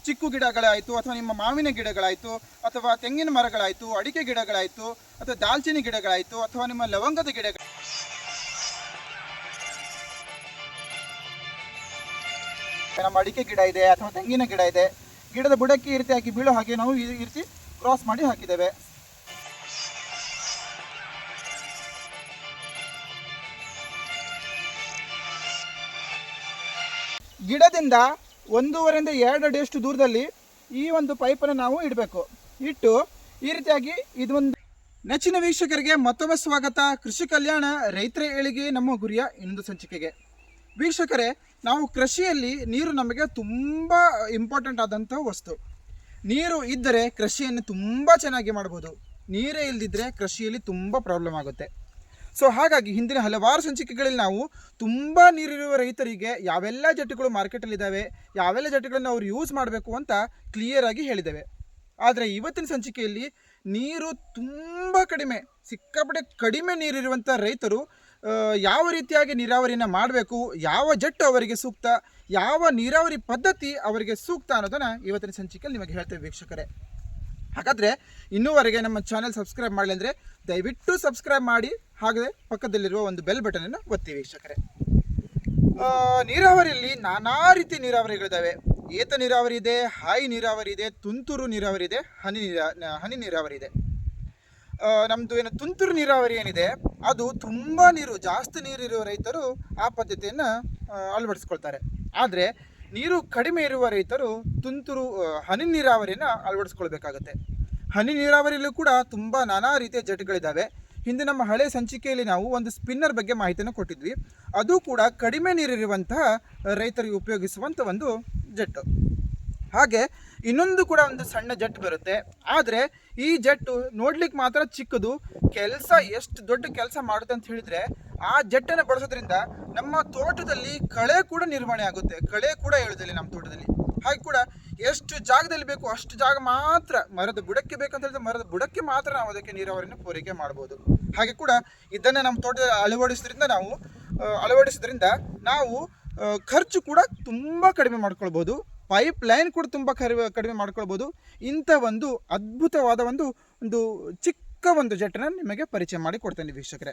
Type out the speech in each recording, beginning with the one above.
ಚಿಕ್ಕು ಗಿಡಗಳಾಯಿತು, ಅಥವಾ ನಿಮ್ಮ ಮಾವಿನ ಗಿಡಗಳಾಯಿತು, ಅಥವಾ ತೆಂಗಿನ ಮರಗಳಾಯಿತು, ಅಡಿಕೆ ಗಿಡಗಳಾಯಿತು, ಅಥವಾ ದಾಲ್ಚಿನ್ನಿ ಗಿಡಗಳಾಯಿತು, ಅಥವಾ ನಿಮ್ಮ ಲವಂಗದ ಗಿಡಗಳು, ನಮ್ಮ ಅಡಿಕೆ ಗಿಡ ಇದೆ ಅಥವಾ ತೆಂಗಿನ ಗಿಡ ಇದೆ, ಗಿಡದ ಬುಡಕ್ಕೆ ಈ ರೀತಿ ಹಾಕಿ ಬೀಳೋ ಹಾಗೆ ನಾವು ಈ ರೀತಿ ಕ್ರಾಸ್ ಮಾಡಿ ಹಾಕಿದ್ದೇವೆ. ಗಿಡದಿಂದ 1.5 ರಿಂದ 2 ಅಡಿಯಷ್ಟು ದೂರದಲ್ಲಿ ಈ ಒಂದು ಪೈಪನ್ನು ನಾವು ಇಡಬೇಕು. ಇಟ್ಟು ಈ ರೀತಿಯಾಗಿ ಇದೊಂದು. ನೆಚ್ಚಿನ ವೀಕ್ಷಕರಿಗೆ ಮತ್ತೊಮ್ಮೆ ಸ್ವಾಗತ. ಕೃಷಿ ಕಲ್ಯಾಣ ರೈತರ ಏಳಿಗೆ ನಮ್ಮ ಗುರಿಯ ಇನ್ನೊಂದು ಸಂಚಿಕೆಗೆ. ವೀಕ್ಷಕರೇ, ನಾವು ಕೃಷಿಯಲ್ಲಿ ನೀರು ನಮಗೆ ತುಂಬ ಇಂಪಾರ್ಟೆಂಟ್ ಆದಂಥ ವಸ್ತು. ನೀರು ಇದ್ದರೆ ಕೃಷಿಯನ್ನು ತುಂಬ ಚೆನ್ನಾಗಿ ಮಾಡ್ಬೋದು. ನೀರೇ ಇಲ್ಲದಿದ್ದರೆ ಕೃಷಿಯಲ್ಲಿ ತುಂಬ ಪ್ರಾಬ್ಲಮ್ ಆಗುತ್ತೆ. ಸೊ ಹಾಗಾಗಿ ಹಿಂದಿನ ಹಲವಾರು ಸಂಚಿಕೆಗಳಲ್ಲಿ ನಾವು ತುಂಬ ನೀರಿರುವ ರೈತರಿಗೆ ಯಾವೆಲ್ಲ ಜೆಟ್ಗಳು ಮಾರ್ಕೆಟಲ್ಲಿದ್ದಾವೆ, ಯಾವೆಲ್ಲ ಜೆಟ್ಗಳನ್ನು ಅವ್ರು ಯೂಸ್ ಮಾಡಬೇಕು ಅಂತ ಕ್ಲಿಯರಾಗಿ ಹೇಳಿದ್ದೇವೆ. ಆದರೆ ಇವತ್ತಿನ ಸಂಚಿಕೆಯಲ್ಲಿ ನೀರು ತುಂಬ ಕಡಿಮೆ, ಸಿಕ್ಕಾಪಟ್ಟೆ ಕಡಿಮೆ ನೀರಿರುವಂಥ ರೈತರು ಯಾವ ರೀತಿಯಾಗಿ ನೀರಾವರಿಯನ್ನು ಮಾಡಬೇಕು, ಯಾವ ಜೆಟ್ಟು ಅವರಿಗೆ ಸೂಕ್ತ, ಯಾವ ನೀರಾವರಿ ಪದ್ಧತಿ ಅವರಿಗೆ ಸೂಕ್ತ ಅನ್ನೋದನ್ನು ಇವತ್ತಿನ ಸಂಚಿಕೆಯಲ್ಲಿ ನಿಮಗೆ ಹೇಳ್ತೇವೆ ವೀಕ್ಷಕರೇ. ಹಾಗಾದರೆ ಇನ್ನೂವರೆಗೆ ನಮ್ಮ ಚಾನೆಲ್ ಸಬ್ಸ್ಕ್ರೈಬ್ ಮಾಡಲಿ ಅಂದರೆ ದಯವಿಟ್ಟು ಸಬ್ಸ್ಕ್ರೈಬ್ ಮಾಡಿ, ಹಾಗೆ ಪಕ್ಕದಲ್ಲಿರುವ ಒಂದು ಬೆಲ್ ಬಟನನ್ನು ಒತ್ತಿ ವೀಕ್ಷಕರೇ. ನೀರಾವರಿಯಲ್ಲಿ ನಾನಾ ರೀತಿಯ ನೀರಾವರಿಗಳಿದ್ದಾವೆ. ಏತ ನೀರಾವರಿ ಇದೆ, ಹಾಯಿ ನೀರಾವರಿ ಇದೆ, ತುಂತುರು ನೀರಾವರಿ ಇದೆ, ಹನಿ ನೀರಾವರಿ ಇದೆ. ನಮ್ಮದು ಏನು ತುಂತುರು ನೀರಾವರಿ ಏನಿದೆ ಅದು ತುಂಬ ನೀರು ಜಾಸ್ತಿ ನೀರಿರುವ ರೈತರು ಆ ಪದ್ಧತಿಯನ್ನು ಅಳವಡಿಸ್ಕೊಳ್ತಾರೆ. ಆದರೆ ನೀರು ಕಡಿಮೆ ಇರುವ ರೈತರು ತುಂತುರು ಹನಿ ನೀರಾವರಿಯನ್ನು ಅಳವಡಿಸ್ಕೊಳ್ಬೇಕಾಗತ್ತೆ. ಹನಿ ನೀರಾವರಿಯಲ್ಲೂ ಕೂಡ ತುಂಬ ನಾನಾ ರೀತಿಯ ಜೆಟ್ಗಳಿದ್ದಾವೆ. ಹಿಂದೆ ನಮ್ಮ ಹಳೆ ಸಂಚಿಕೆಯಲ್ಲಿ ನಾವು ಒಂದು ಸ್ಪಿನ್ನರ್ ಬಗ್ಗೆ ಮಾಹಿತಿಯನ್ನು ಕೊಟ್ಟಿದ್ವಿ. ಅದು ಕೂಡ ಕಡಿಮೆ ನೀರಿರುವಂತಹ ರೈತರಿಗೆ ಉಪಯೋಗಿಸುವಂಥ ಒಂದು ಜೆಟ್ಟು. ಹಾಗೆ ಇನ್ನೊಂದು ಕೂಡ ಒಂದು ಸಣ್ಣ ಜೆಟ್ ಬರುತ್ತೆ. ಆದರೆ ಈ ಜೆಟ್ಟು ನೋಡ್ಲಿಕ್ಕೆ ಮಾತ್ರ ಚಿಕ್ಕದು, ಕೆಲಸ ಎಷ್ಟು ದೊಡ್ಡ ಕೆಲಸ ಮಾಡುತ್ತೆ ಅಂತ ಹೇಳಿದರೆ ಆ ಜೆಟ್ಟನ್ನು ಬಳಸೋದ್ರಿಂದ ನಮ್ಮ ತೋಟದಲ್ಲಿ ಕಳೆ ಕೂಡ ನಿರ್ವಹಣೆ ಆಗುತ್ತೆ. ಕಳೆ ಕೂಡ ಹೇಳುದಿಲ್ಲ ನಮ್ಮ ತೋಟದಲ್ಲಿ. ಹಾಗೆ ಕೂಡ ಎಷ್ಟು ಜಾಗದಲ್ಲಿ ಬೇಕು ಅಷ್ಟು ಜಾಗ ಮಾತ್ರ, ಮರದ ಬುಡಕ್ಕೆ ಬೇಕಂತ ಹೇಳಿದ್ರೆ ಮರದ ಬುಡಕ್ಕೆ ಮಾತ್ರ ನಾವು ಅದಕ್ಕೆ ನೀರಾವರಿಯನ್ನು ಪೂರೈಕೆ ಮಾಡ್ಬೋದು. ಹಾಗೆ ಕೂಡ ಇದನ್ನು ನಮ್ಮ ತೋಟದಲ್ಲಿ ಅಳವಡಿಸೋದ್ರಿಂದ ನಾವು ಖರ್ಚು ಕೂಡ ತುಂಬ ಕಡಿಮೆ ಮಾಡ್ಕೊಳ್ಬೋದು. ಪೈಪ್ ಲೈನ್ ಕೂಡ ತುಂಬ ಕಡಿಮೆ ಮಾಡ್ಕೊಳ್ಬೋದು. ಇಂಥ ಒಂದು ಅದ್ಭುತವಾದ ಒಂದು ಚಿಕ್ಕ ಒಂದು ಜೆಟ್ಟನ್ನು ನಿಮಗೆ ಪರಿಚಯ ಮಾಡಿ ಕೊಡ್ತೇನೆ ವೀಕ್ಷಕರೇ.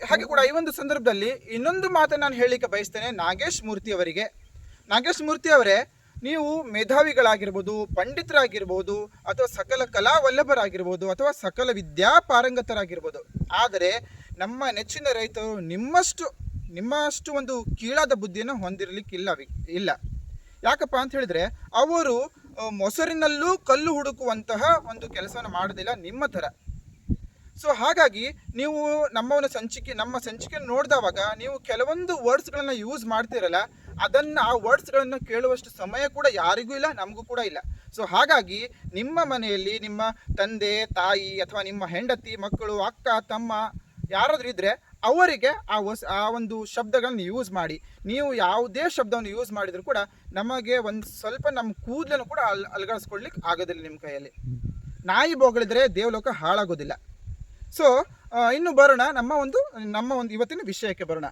ಹಾಗೆ ಕೂಡ ಈ ಒಂದು ಸಂದರ್ಭದಲ್ಲಿ ಇನ್ನೊಂದು ಮಾತನ್ನು ನಾನು ಹೇಳಲಿಕ್ಕೆ ಬಯಸ್ತೇನೆ ನಾಗೇಶ್ ಮೂರ್ತಿ ಅವರಿಗೆ. ನಾಗೇಶ್ ಮೂರ್ತಿ ಅವರೇ, ನೀವು ಮೇಧಾವಿಗಳಾಗಿರ್ಬೋದು, ಪಂಡಿತರಾಗಿರ್ಬೋದು, ಅಥವಾ ಸಕಲ ಕಲಾವಲ್ಲಭರಾಗಿರ್ಬೋದು, ಅಥವಾ ಸಕಲ ವಿದ್ಯಾಪಾರಂಗತರಾಗಿರ್ಬೋದು. ಆದರೆ ನಮ್ಮ ನೆಚ್ಚಿನ ರೈತರು ನಿಮ್ಮಷ್ಟು ಒಂದು ಕೀಳಾದ ಬುದ್ಧಿಯನ್ನು ಹೊಂದಿರಲಿಕ್ಕಿಲ್ಲ. ಯಾಕಪ್ಪ ಅಂತ ಹೇಳಿದರೆ ಅವರು ಮೊಸರಿನಲ್ಲೂ ಕಲ್ಲು ಹುಡುಕುವಂತಹ ಒಂದು ಕೆಲಸವನ್ನು ಮಾಡೋದಿಲ್ಲ ನಿಮ್ಮ ಥರ. ಸೊ ಹಾಗಾಗಿ ನೀವು ನಮ್ಮ ಸಂಚಿಕೆಯನ್ನು ನೋಡಿದವಾಗ ನೀವು ಕೆಲವೊಂದು ವರ್ಡ್ಸ್ಗಳನ್ನು ಯೂಸ್ ಮಾಡ್ತಿರಲ್ಲ, ಆ ವರ್ಡ್ಸ್ಗಳನ್ನು ಕೇಳುವಷ್ಟು ಸಮಯ ಕೂಡ ಯಾರಿಗೂ ಇಲ್ಲ, ನಮಗೂ ಕೂಡ ಇಲ್ಲ. ಸೊ ಹಾಗಾಗಿ ನಿಮ್ಮ ಮನೆಯಲ್ಲಿ ನಿಮ್ಮ ತಂದೆ ತಾಯಿ ಅಥವಾ ನಿಮ್ಮ ಹೆಂಡತಿ ಮಕ್ಕಳು ಅಕ್ಕ ತಮ್ಮ ಯಾರಾದರೂ ಇದ್ದರೆ ಅವರಿಗೆ ಆ ಒಂದು ಶಬ್ದಗಳನ್ನು ಯೂಸ್ ಮಾಡಿ. ನೀವು ಯಾವುದೇ ಶಬ್ದವನ್ನು ಯೂಸ್ ಮಾಡಿದರೂ ಕೂಡ ನಮಗೆ ಒಂದು ಸ್ವಲ್ಪ ನಮ್ಮ ಕೂದಲನ್ನು ಕೂಡ ಅಲುಗಾಡಿಸ್ಕೊಳ್ಲಿಕ್ಕೆ ಆಗೋದಿಲ್ಲ ನಿಮ್ಮ ಕೈಯಲ್ಲಿ. ನಾಯಿ ಬೋಗಳಿದ್ರೆ ದೇವಲೋಕ ಹಾಳಾಗೋದಿಲ್ಲ. ಸೊ ಇನ್ನು ಬರೋಣ ನಮ್ಮ ಒಂದು ಇವತ್ತಿನ ವಿಷಯಕ್ಕೆ ಬರೋಣ.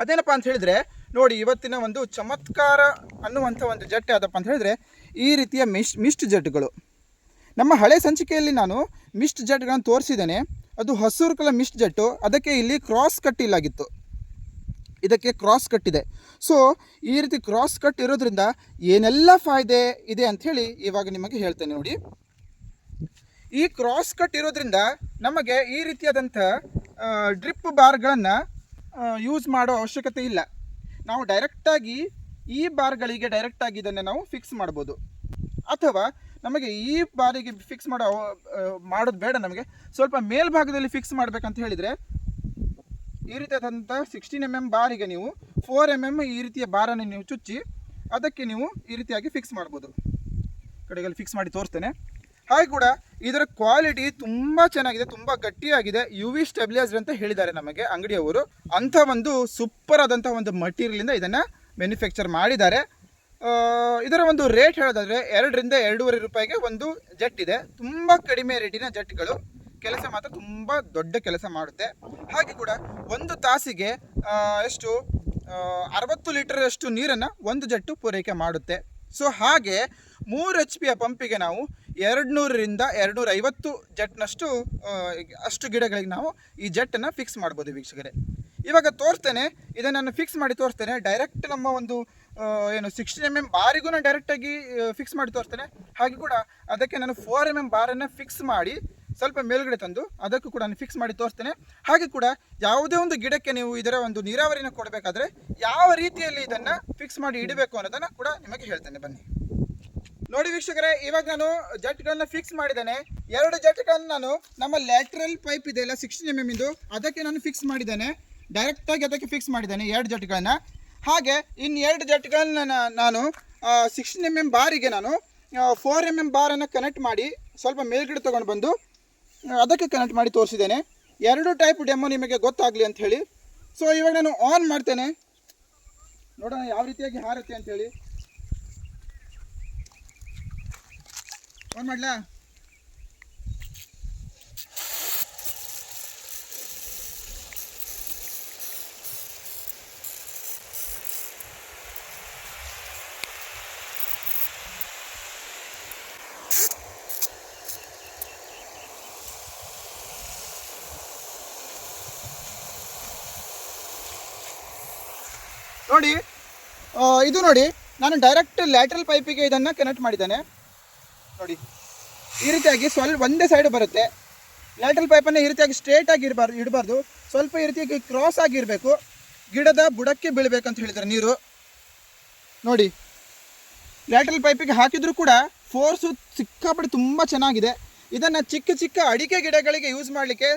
ಅದೇನಪ್ಪ ಅಂತ ಹೇಳಿದರೆ ನೋಡಿ, ಇವತ್ತಿನ ಒಂದು ಚಮತ್ಕಾರ ಅನ್ನುವಂಥ ಒಂದು ಜೆಟ್ ಯಾವುದಪ್ಪ ಅಂತ ಹೇಳಿದರೆ ಈ ರೀತಿಯ ಮಿಸ್ಟ್ ಜೆಟ್ಗಳು. ನಮ್ಮ ಹಳೆ ಸಂಚಿಕೆಯಲ್ಲಿ ನಾನು ಮಿಸ್ಟ್ ಜೆಟ್ಗಳನ್ನು ತೋರಿಸಿದ್ದೇನೆ. ಅದು ಹಸಿರು ಕಲರ್ ಮಿಸ್ಟ್ ಜೆಟ್ಟು. ಅದಕ್ಕೆ ಇಲ್ಲಿ ಕ್ರಾಸ್ ಕಟ್ ಇಲ್ಲಾಗಿತ್ತು, ಇದಕ್ಕೆ ಕ್ರಾಸ್ ಕಟ್ ಇದೆ. ಸೊ ಈ ರೀತಿ ಕ್ರಾಸ್ ಕಟ್ ಇರೋದ್ರಿಂದ ಏನೆಲ್ಲ ಫಾಯ್ದೆ ಇದೆ ಅಂಥೇಳಿ ಇವಾಗ ನಿಮಗೆ ಹೇಳ್ತೇನೆ ನೋಡಿ. ಈ ಕ್ರಾಸ್ ಕಟ್ ಇರೋದ್ರಿಂದ ನಮಗೆ ಈ ರೀತಿಯಾದಂಥ ಡ್ರಿಪ್ ಬಾರ್ಗಳನ್ನು ಯೂಸ್ ಮಾಡೋ ಅವಶ್ಯಕತೆ ಇಲ್ಲ. ನಾವು ಡೈರೆಕ್ಟಾಗಿ ಈ ಬಾರ್ಗಳಿಗೆ ಡೈರೆಕ್ಟಾಗಿ ಇದನ್ನು ನಾವು ಫಿಕ್ಸ್ ಮಾಡ್ಬೋದು. ಅಥವಾ ನಮಗೆ ಈ ಬಾರಿಗೆ ಫಿಕ್ಸ್ ಮಾಡೋದು ಬೇಡ, ನಮಗೆ ಸ್ವಲ್ಪ ಮೇಲ್ಭಾಗದಲ್ಲಿ ಫಿಕ್ಸ್ ಮಾಡಬೇಕಂತ ಹೇಳಿದರೆ ಈ ರೀತಿಯಾದಂಥ 16 mm ಬಾರಿಗೆ ನೀವು 4 mm ಈ ರೀತಿಯ ಬಾರನ್ನು ನೀವು ಚುಚ್ಚಿ ಅದಕ್ಕೆ ನೀವು ಈ ರೀತಿಯಾಗಿ ಫಿಕ್ಸ್ ಮಾಡ್ಬೋದು. ಕಡೆಗಳಲ್ಲಿ ಫಿಕ್ಸ್ ಮಾಡಿ ತೋರಿಸ್ತೇನೆ. ಹಾಗೆ ಕೂಡ ಇದರ ಕ್ವಾಲಿಟಿ ತುಂಬ ಚೆನ್ನಾಗಿದೆ, ತುಂಬ ಗಟ್ಟಿಯಾಗಿದೆ. UV ಸ್ಟೆಬಿಲೈಸರ್ ಅಂತ ಹೇಳಿದ್ದಾರೆ ನಮಗೆ ಅಂಗಡಿಯವರು. ಅಂಥ ಒಂದು ಸೂಪರ್ ಆದಂಥ ಒಂದು ಮಟೀರಿಯಲಿಂದ ಇದನ್ನು ಮ್ಯಾನುಫ್ಯಾಕ್ಚರ್ ಮಾಡಿದ್ದಾರೆ. ಇದರ ಒಂದು ರೇಟ್ ಹೇಳೋದಾದರೆ 2 ರಿಂದ 2.5 ರೂಪಾಯಿಗೆ ಒಂದು ಜೆಟ್ ಇದೆ. ತುಂಬ ಕಡಿಮೆ ರೇಟಿನ ಜೆಟ್ಗಳು, ಕೆಲಸ ಮಾತ್ರ ತುಂಬ ದೊಡ್ಡ ಕೆಲಸ ಮಾಡುತ್ತೆ. ಹಾಗೆ ಕೂಡ ಒಂದು ತಾಸಿಗೆ 60 ಲೀಟರ್ ಅಷ್ಟು ನೀರನ್ನು ಒಂದು ಜೆಟ್ಟು ಪೂರೈಕೆ ಮಾಡುತ್ತೆ. ಸೊ ಹಾಗೆ 3 HP ಪಂಪಿಗೆ ನಾವು 200ರಿಂದ 250 ಜೆಟ್ನಷ್ಟು ಅಷ್ಟು ಗಿಡಗಳಿಗೆ ನಾವು ಈ ಜೆಟ್ಟನ್ನು ಫಿಕ್ಸ್ ಮಾಡ್ಬೋದು ವೀಕ್ಷಕರೇ. ಇವಾಗ ತೋರಿಸ್ತೇನೆ, ಇದನ್ನು ನಾನು ಫಿಕ್ಸ್ ಮಾಡಿ ತೋರಿಸ್ತೇನೆ. ಡೈರೆಕ್ಟ್ ನಮ್ಮ ಒಂದು ಏನು 16 mm ಬಾರಿಗೂ ನಾನು ಡೈರೆಕ್ಟಾಗಿ ಫಿಕ್ಸ್ ಮಾಡಿ ತೋರಿಸ್ತೇನೆ. ಹಾಗೆ ಕೂಡ ಅದಕ್ಕೆ ನಾನು 4 mm ಬಾರನ್ನು ಫಿಕ್ಸ್ ಮಾಡಿ ಸ್ವಲ್ಪ ಮೇಲ್ಗಡೆ ತಂದು ಅದಕ್ಕೂ ಕೂಡ ನಾನು ಫಿಕ್ಸ್ ಮಾಡಿ ತೋರಿಸ್ತೇನೆ. ಹಾಗೆ ಕೂಡ ಯಾವುದೇ ಒಂದು ಗಿಡಕ್ಕೆ ನೀವು ಇದರ ಒಂದು ನೀರಾವರಿನ ಕೊಡಬೇಕಾದ್ರೆ ಯಾವ ರೀತಿಯಲ್ಲಿ ಇದನ್ನು ಫಿಕ್ಸ್ ಮಾಡಿ ಇಡಬೇಕು ಅನ್ನೋದನ್ನು ಕೂಡ ನಿಮಗೆ ಹೇಳ್ತೇನೆ. ಬನ್ನಿ ನೋಡಿ ವೀಕ್ಷಕರೇ, ಇವಾಗ ನಾನು ಜೆಟ್ಗಳನ್ನ ಫಿಕ್ಸ್ ಮಾಡಿದ್ದೇನೆ. 2 ಜೆಟ್ಗಳನ್ನು ನಾನು ನಮ್ಮ ಲ್ಯಾಟ್ರಲ್ ಪೈಪ್ ಇದೆ ಅಲ್ಲ 16 mm ಇದು, ಅದಕ್ಕೆ ನಾನು ಫಿಕ್ಸ್ ಮಾಡಿದ್ದೇನೆ. ಡೈರೆಕ್ಟಾಗಿ ಅದಕ್ಕೆ ಫಿಕ್ಸ್ ಮಾಡಿದ್ದೇನೆ 2 ಜೆಟ್ಗಳನ್ನ. ಹಾಗೆ ಇನ್ನು 2 ಜೆಟ್ಗಳನ್ನ ನಾನು 16 mm ಬಾರಿಗೆ ನಾನು 4 mm ಬಾರನ್ನು ಕನೆಕ್ಟ್ ಮಾಡಿ ಸ್ವಲ್ಪ ಮೇಲ್ಗಡೆ ತೊಗೊಂಡು ಬಂದು ಅದಕ್ಕೆ ಕನೆಕ್ಟ್ ಮಾಡಿ ತೋರಿಸಿದ್ದೇನೆ. 2 ಟೈಪ್ ಡೆಮೋ ನಿಮಗೆ ಗೊತ್ತಾಗಲಿ ಅಂತ ಹೇಳಿ. ಸೊ ಇವಾಗ ನಾನು ಆನ್ ಮಾಡ್ತೇನೆ, ನೋಡೋಣ ಯಾವ ರೀತಿಯಾಗಿ ಹಾರುತ್ತೆ ಅಂಥೇಳಿ. ಆನ್ ಮಾಡಲಾ? ನೋಡಿ ಇದು ನೋಡಿ, ನಾನು ಡೈರೆಕ್ಟ್ ಲ್ಯಾಟ್ರಲ್ ಪೈಪಿಗೆ ಇದನ್ನು ಕನೆಕ್ಟ್ ಮಾಡಿದ್ದೇನೆ. ನೋಡಿ ಈ ರೀತಿಯಾಗಿ ಸ್ವಲ್ಪ ಒಂದೇ ಸೈಡ್ ಬರುತ್ತೆ. ಲ್ಯಾಟ್ರಲ್ ಪೈಪನ್ನು ಈ ರೀತಿಯಾಗಿ ಸ್ಟ್ರೇಟಾಗಿ ಇಡಬಾರ್ದು, ಸ್ವಲ್ಪ ಈ ರೀತಿಯಾಗಿ ಕ್ರಾಸ್ ಆಗಿರಬೇಕು. ಗಿಡದ ಬುಡಕ್ಕೆ ಬೀಳಬೇಕಂತ ಹೇಳಿದ್ದಾರೆ ನೀರು. ನೋಡಿ ಲ್ಯಾಟ್ರಲ್ ಪೈಪಿಗೆ ಹಾಕಿದರೂ ಕೂಡ ಫೋರ್ಸು ಸಿಕ್ಕಾಪಟ್ಟೆ ತುಂಬ ಚೆನ್ನಾಗಿದೆ. ಇದನ್ನು ಚಿಕ್ಕ ಚಿಕ್ಕ ಅಡಿಕೆ ಗಿಡಗಳಿಗೆ ಯೂಸ್ ಮಾಡಲಿಕ್ಕೆ,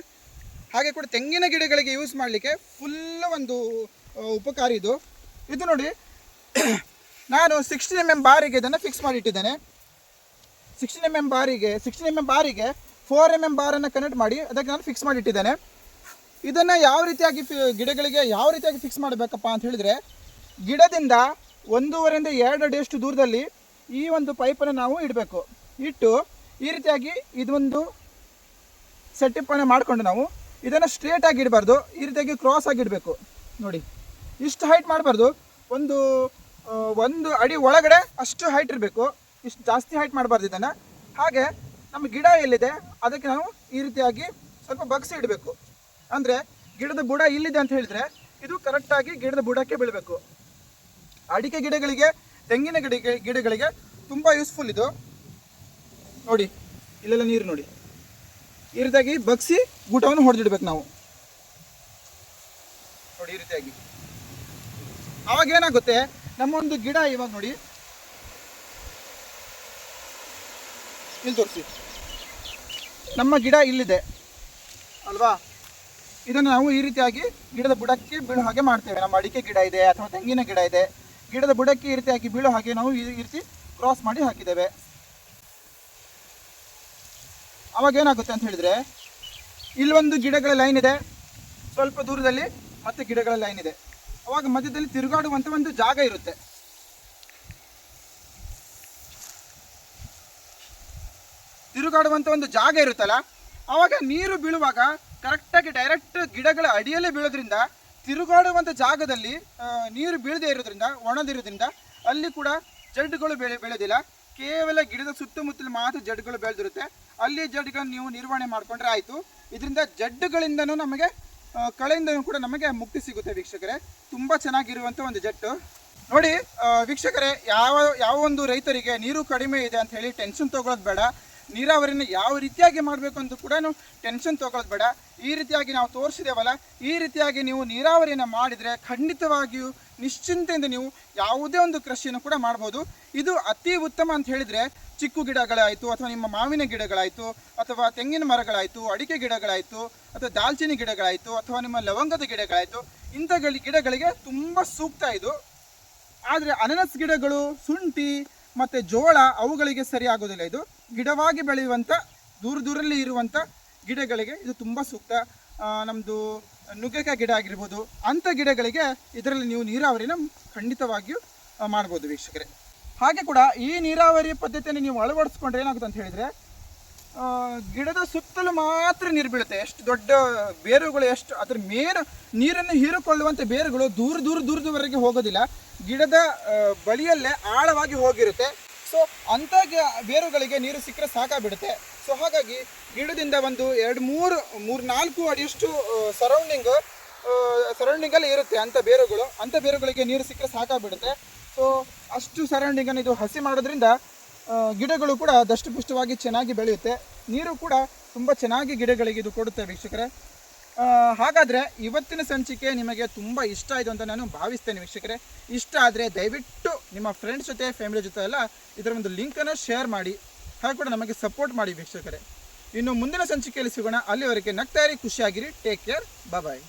ಹಾಗೆ ಕೂಡ ತೆಂಗಿನ ಗಿಡಗಳಿಗೆ ಯೂಸ್ ಮಾಡಲಿಕ್ಕೆ ಫುಲ್ ಒಂದು ಉಪಕಾರಿ ಇದು. ಇದು ನೋಡಿ ನಾನು 16 mm ಬಾರಿಗೆ ಇದನ್ನು ಫಿಕ್ಸ್ ಮಾಡಿ ಇಟ್ಟಿದ್ದೇನೆ. 16 mm ಬಾರಿಗೆ 4 mm ಬಾರನ್ನು ಕನೆಕ್ಟ್ ಮಾಡಿ ಅದಕ್ಕೆ ನಾನು ಫಿಕ್ಸ್ ಮಾಡಿ ಇಟ್ಟಿದ್ದೇನೆ. ಇದನ್ನು ಯಾವ ರೀತಿಯಾಗಿ ಗಿಡಗಳಿಗೆ ಯಾವ ರೀತಿಯಾಗಿ ಫಿಕ್ಸ್ ಮಾಡಬೇಕಪ್ಪ ಅಂತ ಹೇಳಿದರೆ, ಗಿಡದಿಂದ 1.5ರಿಂದ 2 ಅಡಿಯಷ್ಟು ದೂರದಲ್ಲಿ ಈ ಒಂದು ಪೈಪನ್ನು ನಾವು ಇಡಬೇಕು. ಇಟ್ಟು ಈ ರೀತಿಯಾಗಿ ಇದೊಂದು ಸೆಟಪ್ಪನ್ನು ಮಾಡಿಕೊಂಡು ನಾವು ಇದನ್ನು ಸ್ಟ್ರೇಟಾಗಿ ಇಡಬಾರ್ದು, ಈ ರೀತಿಯಾಗಿ ಕ್ರಾಸ್ ಆಗಿ ಇಡಬೇಕು. ನೋಡಿ ಇಷ್ಟು ಹೈಟ್ ಮಾಡಬಾರ್ದು, ಒಂದು ಅಡಿ ಒಳಗಡೆ ಅಷ್ಟು ಹೈಟ್ ಇರಬೇಕು. ಇಷ್ಟು ಜಾಸ್ತಿ ಹೈಟ್ ಮಾಡಬಾರ್ದು ಇದನ್ನು. ಹಾಗೆ ನಮ್ಮ ಗಿಡ ಎಲ್ಲಿದೆ ಅದಕ್ಕೆ ನಾವು ಈ ರೀತಿಯಾಗಿ ಸ್ವಲ್ಪ ಬಗ್ಸಿ ಇಡಬೇಕು. ಅಂದರೆ ಗಿಡದ ಬುಡ ಇಲ್ಲಿದೆ ಅಂತ ಹೇಳಿದರೆ ಇದು ಕರೆಕ್ಟಾಗಿ ಗಿಡದ ಬುಡಕ್ಕೆ ಬೀಳಬೇಕು. ಅಡಿಕೆ ಗಿಡಗಳಿಗೆ, ತೆಂಗಿನ ಗಿಡಗಳಿಗೆ ತುಂಬ ಯೂಸ್ಫುಲ್ ಇದು. ನೋಡಿ ಇಲ್ಲೆಲ್ಲ ನೀರು ನೋಡಿ, ಈ ರೀತಿಯಾಗಿ ಬಗ್ಸಿ ಗೂಟವನ್ನು ಹೊಡೆದಿಡ್ಬೇಕು ನಾವು. ನೋಡಿ ಈ ರೀತಿಯಾಗಿ. ಆವಾಗ ಏನಾಗುತ್ತೆ, ನಮ್ಮ ಒಂದು ಗಿಡ ಇವಾಗ ನೋಡಿ ಇಲ್ಲಿ ತೋರಿಸಿ, ನಮ್ಮ ಗಿಡ ಇಲ್ಲಿದೆ ಅಲ್ವಾ, ಇದನ್ನು ನಾವು ಈ ರೀತಿಯಾಗಿ ಗಿಡದ ಬುಡಕ್ಕೆ ಬೀಳೋ ಹಾಗೆ ಮಾಡ್ತೇವೆ. ನಮ್ಮ ಅಡಿಕೆ ಗಿಡ ಇದೆ ಅಥವಾ ತೆಂಗಿನ ಗಿಡ ಇದೆ, ಗಿಡದ ಬುಡಕ್ಕೆ ಈ ರೀತಿಯಾಗಿ ಬೀಳೋ ಹಾಗೆ ನಾವು ಈ ರೀತಿ ಕ್ರಾಸ್ ಮಾಡಿ ಹಾಕಿದ್ದೇವೆ. ಅವಾಗ ಏನಾಗುತ್ತೆ ಅಂತ ಹೇಳಿದರೆ, ಇಲ್ಲೊಂದು ಗಿಡಗಳ ಲೈನ್ ಇದೆ, ಸ್ವಲ್ಪ ದೂರದಲ್ಲಿ ಮತ್ತೆ ಗಿಡಗಳ ಲೈನ್ ಇದೆ. ಅವಾಗ ಮಧ್ಯದಲ್ಲಿ ತಿರುಗಾಡುವಂಥ ಒಂದು ಜಾಗ ಇರುತ್ತೆ. ತಿರುಗಾಡುವಂಥ ಒಂದು ಜಾಗ ಇರುತ್ತಲ್ಲ, ಆವಾಗ ನೀರು ಬೀಳುವಾಗ ಕರೆಕ್ಟಾಗಿ ಡೈರೆಕ್ಟ್ ಗಿಡಗಳ ಅಡಿಯಲ್ಲೇ ಬೀಳೋದ್ರಿಂದ ತಿರುಗಾಡುವಂಥ ಜಾಗದಲ್ಲಿ ನೀರು ಬೀಳದೇ ಇರೋದ್ರಿಂದ, ಒಣದಿರೋದ್ರಿಂದ ಅಲ್ಲಿ ಕೂಡ ಜಡ್ಡುಗಳು ಬೆಳೆಯೋದಿಲ್ಲ. ಕೇವಲ ಗಿಡದ ಸುತ್ತಮುತ್ತಲು ಮಾತ್ರ ಜಡ್ಡುಗಳು ಬೆಳೆದಿರುತ್ತೆ. ಅಲ್ಲಿ ಜಡ್ಡುಗಳನ್ನು ನೀವು ನಿರ್ವಹಣೆ ಮಾಡಿಕೊಂಡ್ರೆ ಆಯಿತು. ಇದರಿಂದ ಜಡ್ಡುಗಳಿಂದನೂ ನಮಗೆ, ಕಳೆಯಿಂದನೂ ಕೂಡ ನಮಗೆ ಮುಕ್ತಿ ಸಿಗುತ್ತೆ ವೀಕ್ಷಕರೇ. ತುಂಬ ಚೆನ್ನಾಗಿರುವಂಥ ಒಂದು ಜೆಟ್ಟು. ನೋಡಿ ವೀಕ್ಷಕರೇ, ಯಾವ ಒಂದು ರೈತರಿಗೆ ನೀರು ಕಡಿಮೆ ಇದೆ ಅಂತ ಹೇಳಿ ಟೆನ್ಷನ್ ತೊಗೊಳ್ಳೋದು ಬೇಡ. ನೀರಾವರಿನ ಯಾವ ರೀತಿಯಾಗಿ ಮಾಡಬೇಕು ಅಂತ ಕೂಡ ಟೆನ್ಷನ್ ತೊಗೊಳ್ಳೋದು ಬೇಡ. ಈ ರೀತಿಯಾಗಿ ನಾವು ತೋರಿಸಿದೇವಲ್ಲ, ಈ ರೀತಿಯಾಗಿ ನೀವು ನೀರಾವರಿಯನ್ನು ಮಾಡಿದರೆ ಖಂಡಿತವಾಗಿಯೂ ನಿಶ್ಚಿಂತೆಯಿಂದ ನೀವು ಯಾವುದೇ ಒಂದು ಕೃಷಿಯನ್ನು ಕೂಡ ಮಾಡ್ಬೋದು. ಇದು ಅತಿ ಉತ್ತಮ ಅಂತ ಹೇಳಿದರೆ ಚಿಕ್ಕು ಗಿಡಗಳಾಯಿತು, ಅಥವಾ ನಿಮ್ಮ ಮಾವಿನ ಗಿಡಗಳಾಯಿತು, ಅಥವಾ ತೆಂಗಿನ ಮರಗಳಾಯಿತು, ಅಡಿಕೆ ಗಿಡಗಳಾಯಿತು, ಅಥವಾ ದಾಲ್ಚಿನ್ನಿ ಗಿಡಗಳಾಯಿತು, ಅಥವಾ ನಿಮ್ಮ ಲವಂಗದ ಗಿಡಗಳಾಯಿತು, ಇಂಥ ಗಿಡಗಳಿಗೆ ತುಂಬ ಸೂಕ್ತ ಇದು. ಆದರೆ ಅನನಸ್ ಗಿಡಗಳು, ಶುಂಠಿ ಮತ್ತು ಜೋಳ ಅವುಗಳಿಗೆ ಸರಿ ಆಗೋದಿಲ್ಲ. ಇದು ಗಿಡವಾಗಿ ಬೆಳೆಯುವಂಥ ದೂರದಲ್ಲಿ ಇರುವಂಥ ಗಿಡಗಳಿಗೆ ಇದು ತುಂಬ ಸೂಕ್ತ. ನಮ್ಮದು ನುಗ್ಗೆಕಾಯಿ ಗಿಡ ಆಗಿರ್ಬೋದು, ಅಂಥ ಗಿಡಗಳಿಗೆ ಇದರಲ್ಲಿ ನೀವು ನೀರಾವರಿನ ಖಂಡಿತವಾಗಿಯೂ ಮಾಡ್ಬೋದು ವೀಕ್ಷಕರೇ. ಹಾಗೆ ಕೂಡ ಈ ನೀರಾವರಿ ಪದ್ಧತಿಯನ್ನು ನೀವು ಅಳವಡಿಸ್ಕೊಂಡ್ರೆ ಏನಾಗುತ್ತೆ ಅಂತ ಹೇಳಿದರೆ, ಗಿಡದ ಸುತ್ತಲೂ ಮಾತ್ರ ನೀರು ಬೀಳುತ್ತೆ. ಎಷ್ಟು ದೊಡ್ಡ ಬೇರುಗಳು, ಎಷ್ಟು ಅದರ ಮೇನ್ ನೀರನ್ನು ಹೀರಿಕೊಳ್ಳುವಂಥ ಬೇರುಗಳು ದೂರದವರೆಗೆ ಹೋಗೋದಿಲ್ಲ. ಗಿಡದ ಬಳಿಯಲ್ಲೇ ಆಳವಾಗಿ ಹೋಗಿರುತ್ತೆ. ಸೊ ಅಂಥ ಬೇರುಗಳಿಗೆ ನೀರು ಸಿಕ್ಕರೆ ಸಾಕಾಗ್ಬಿಡುತ್ತೆ. ಸೊ ಹಾಗಾಗಿ ಗಿಡದಿಂದ ಒಂದು 2-3-4 ಅಡಿಯಷ್ಟು ಸರೌಂಡಿಂಗಲ್ಲಿ ಇರುತ್ತೆ ಅಂಥ ಬೇರುಗಳು. ಅಂಥ ಬೇರುಗಳಿಗೆ ನೀರು ಸಿಕ್ಕರೆ ಸಾಕಾಗ್ಬಿಡುತ್ತೆ. ಸೊ ಅಷ್ಟು ಸರೌಂಡಿಂಗನ್ನು ಇದು ಹಸಿ ಮಾಡೋದ್ರಿಂದ ಗಿಡಗಳು ಕೂಡ ದಷ್ಟಪುಷ್ಟವಾಗಿ ಚೆನ್ನಾಗಿ ಬೆಳೆಯುತ್ತೆ. ನೀರು ಕೂಡ ತುಂಬ ಚೆನ್ನಾಗಿ ಗಿಡಗಳಿಗೆ ಇದು ಕೊಡುತ್ತೆ ವೀಕ್ಷಕರೇ. ಹಾಗಾದರೆ ಇವತ್ತಿನ ಸಂಚಿಕೆ ನಿಮಗೆ ತುಂಬ ಇಷ್ಟ ಆಯಿತು ಅಂತ ನಾನು ಭಾವಿಸ್ತೇನೆ ವೀಕ್ಷಕರೇ. ಇಷ್ಟ ಆದರೆ ದಯವಿಟ್ಟು ನಿಮ್ಮ ಫ್ರೆಂಡ್ಸ್ ಜೊತೆ ಫ್ಯಾಮಿಲಿ ಜೊತೆ ಎಲ್ಲ ಇದರ ಒಂದು ಲಿಂಕನ್ನು ಶೇರ್ ಮಾಡಿ, ಹಾಗೆ ಕೂಡ ನಮಗೆ ಸಪೋರ್ಟ್ ಮಾಡಿ ವೀಕ್ಷಕರೇ. ಇನ್ನು ಮುಂದಿನ ಸಂಚಿಕೆಯಲ್ಲಿ ಸಿಗೋಣ. ಅಲ್ಲಿವರೆಗೆ ನಗ್ತಾ ಇರಿ, ಖುಷಿಯಾಗಿರಿ. ಟೇಕ್ ಕೇರ್, ಬಾಯ್.